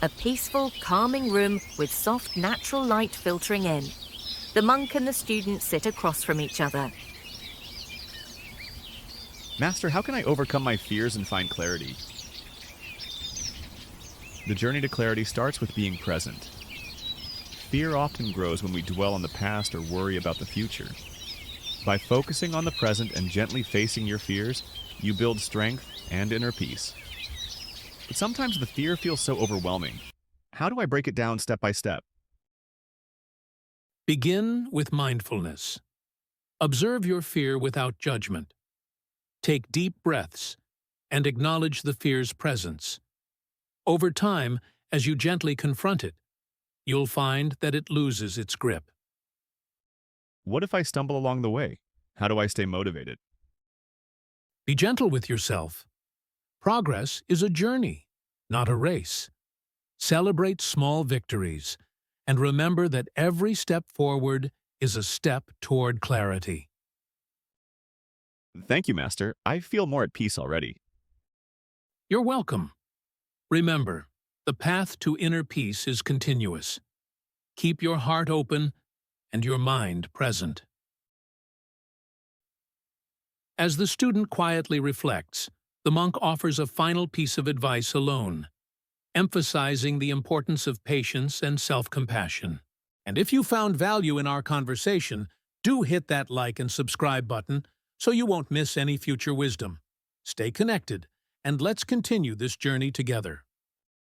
A peaceful, calming room with soft, natural light filtering in. The monk and the student sit across from each other. Master, how can I overcome my fears and find clarity? The journey to clarity starts with being present. Fear often grows when we dwell on the past or worry about the future. By focusing on the present and gently facing your fears, you build strength and inner peace. But sometimes the fear feels so overwhelming. How do I break it down step by step? Begin with mindfulness. Observe your fear without judgment. Take deep breaths and acknowledge the fear's presence. Over time, as you gently confront it, you'll find that it loses its grip. What if I stumble along the way? How do I stay motivated? Be gentle with yourself. Progress is a journey, not a race. Celebrate small victories, and remember that every step forward is a step toward clarity. Thank you, Master. I feel more at peace already. You're welcome. Remember, the path to inner peace is continuous. Keep your heart open and your mind present. As the student quietly reflects, the monk offers a final piece of advice alone, emphasizing the importance of patience and self-compassion. And if you found value in our conversation, do hit that like and subscribe button so you won't miss any future wisdom. Stay connected, and let's continue this journey together.